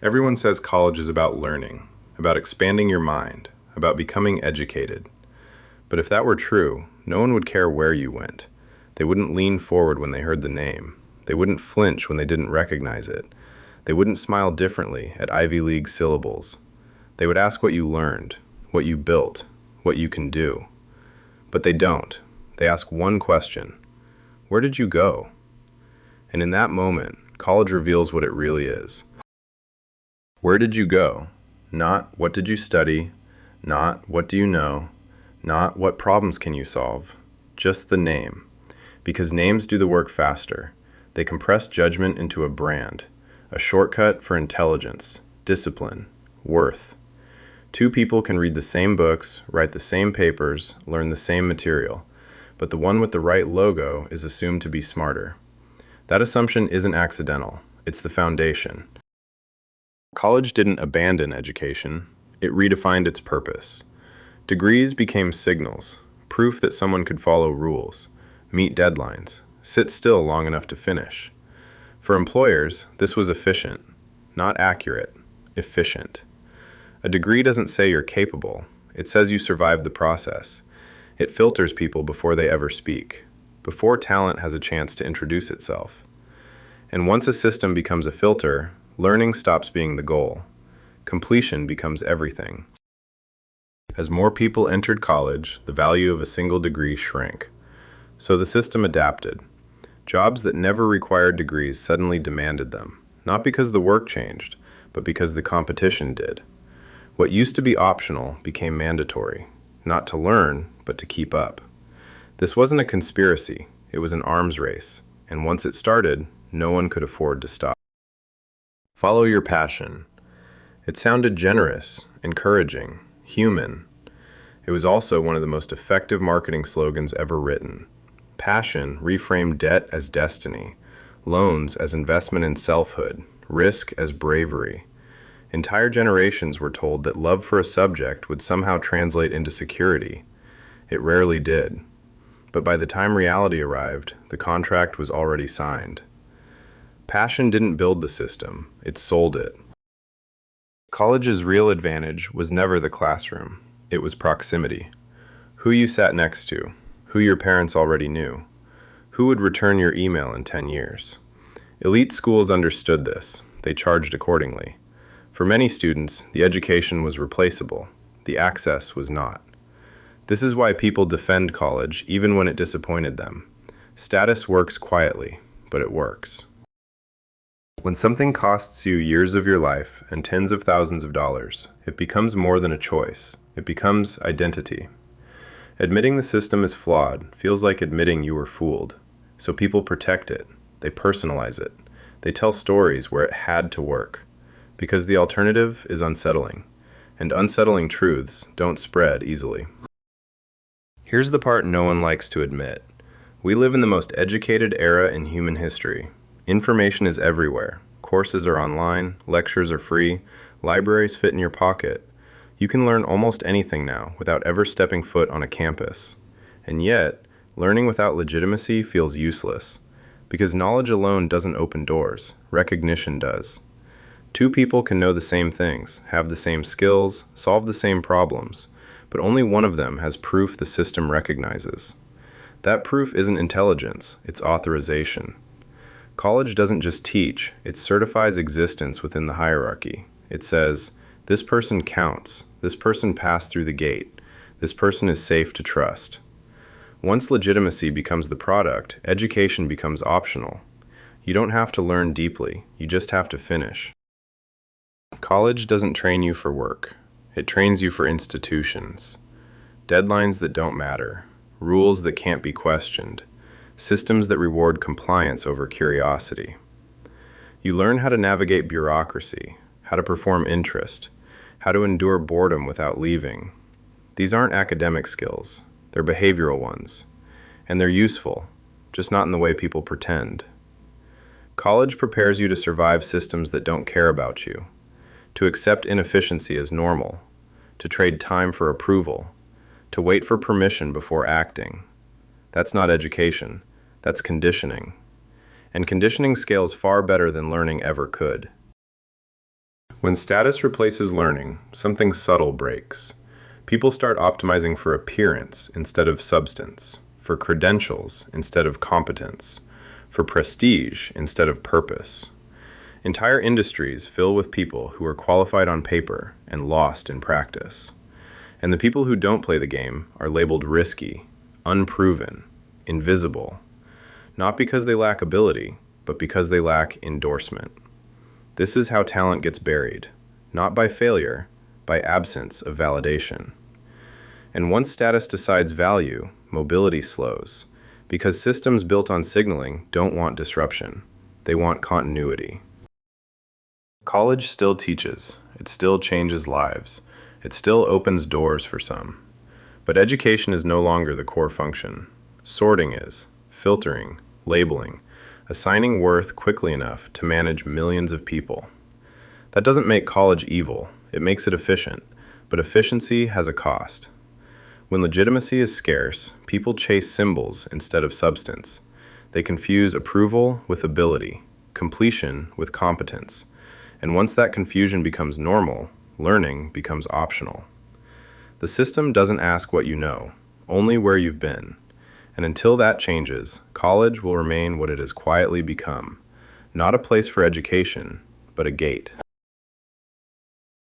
Everyone says college is about learning, about expanding your mind, about becoming educated. But if that were true, no one would care where you went. They wouldn't lean forward when they heard the name. They wouldn't flinch when they didn't recognize it. They wouldn't smile differently at Ivy League syllables. They would ask what you learned, what you built, what you can do. But they don't. They ask one question: where did you go? And in that moment, college reveals what it really is. Where did you go? Not what did you study, not what do you know, not what problems can you solve, just the name. Because names do the work faster. They compress judgment into a brand, a shortcut for intelligence, discipline, worth. Two people can read the same books, write the same papers, learn the same material, but the one with the right logo is assumed to be smarter. That assumption isn't accidental. It's the foundation. College didn't abandon education. It redefined its purpose. Degrees became signals, proof that someone could follow rules, meet deadlines, sit still long enough to finish. For employers, this was efficient, not accurate, efficient. A degree doesn't say you're capable. It says you survived the process. It filters people before they ever speak, before talent has a chance to introduce itself. And once a system becomes a filter, learning stops being the goal. Completion becomes everything. As more people entered college, the value of a single degree shrank. So the system adapted. Jobs that never required degrees suddenly demanded them, not because the work changed, but because the competition did. What used to be optional became mandatory, not to learn, but to keep up. This wasn't a conspiracy, it was an arms race, and once it started, no one could afford to stop. Follow your passion. It sounded generous, encouraging, human. It was also one of the most effective marketing slogans ever written. Passion reframed debt as destiny, loans as investment in selfhood, risk as bravery. Entire generations were told that love for a subject would somehow translate into security. It rarely did. But by the time reality arrived, the contract was already signed. Passion didn't build the system, it sold it. College's real advantage was never the classroom, it was proximity. Who you sat next to, who your parents already knew, who would return your email in 10 years. Elite schools understood this, they charged accordingly. For many students, the education was replaceable, the access was not. This is why people defend college even when it disappointed them. Status works quietly, but it works. When something costs you years of your life and tens of thousands of dollars, it becomes more than a choice. It becomes identity. Admitting the system is flawed feels like admitting you were fooled. So people protect it. They personalize it. They tell stories where it had to work. Because the alternative is unsettling. And unsettling truths don't spread easily. Here's the part no one likes to admit. We live in the most educated era in human history. Information is everywhere. Courses are online, lectures are free, libraries fit in your pocket. You can learn almost anything now without ever stepping foot on a campus. And yet, learning without legitimacy feels useless. Because knowledge alone doesn't open doors, recognition does. Two people can know the same things, have the same skills, solve the same problems, but only one of them has proof the system recognizes. That proof isn't intelligence, it's authorization. College doesn't just teach, it certifies existence within the hierarchy. It says, this person counts, this person passed through the gate, this person is safe to trust. Once legitimacy becomes the product, education becomes optional. You don't have to learn deeply, you just have to finish. College doesn't train you for work, it trains you for institutions. Deadlines that don't matter, rules that can't be questioned, systems that reward compliance over curiosity. You learn how to navigate bureaucracy, how to perform interest, how to endure boredom without leaving. These aren't academic skills, they're behavioral ones. And they're useful, just not in the way people pretend. College prepares you to survive systems that don't care about you, to accept inefficiency as normal, to trade time for approval, to wait for permission before acting. That's not education. That's conditioning. And conditioning scales far better than learning ever could. When status replaces learning, something subtle breaks. People start optimizing for appearance instead of substance, for credentials instead of competence, for prestige instead of purpose. Entire industries fill with people who are qualified on paper and lost in practice. And the people who don't play the game are labeled risky, unproven, invisible, not because they lack ability, but because they lack endorsement. This is how talent gets buried, not by failure, by absence of validation. And once status decides value, mobility slows, because systems built on signaling don't want disruption. They want continuity. College still teaches. It still changes lives. It still opens doors for some. But education is no longer the core function. Sorting is, filtering, labeling, assigning worth quickly enough to manage millions of people. That doesn't make college evil. It makes it efficient. But efficiency has a cost. When legitimacy is scarce, people chase symbols instead of substance. They confuse approval with ability, completion with competence. And once that confusion becomes normal, learning becomes optional. The system doesn't ask what you know, only where you've been. And until that changes, college will remain what it has quietly become, not a place for education, but a gate.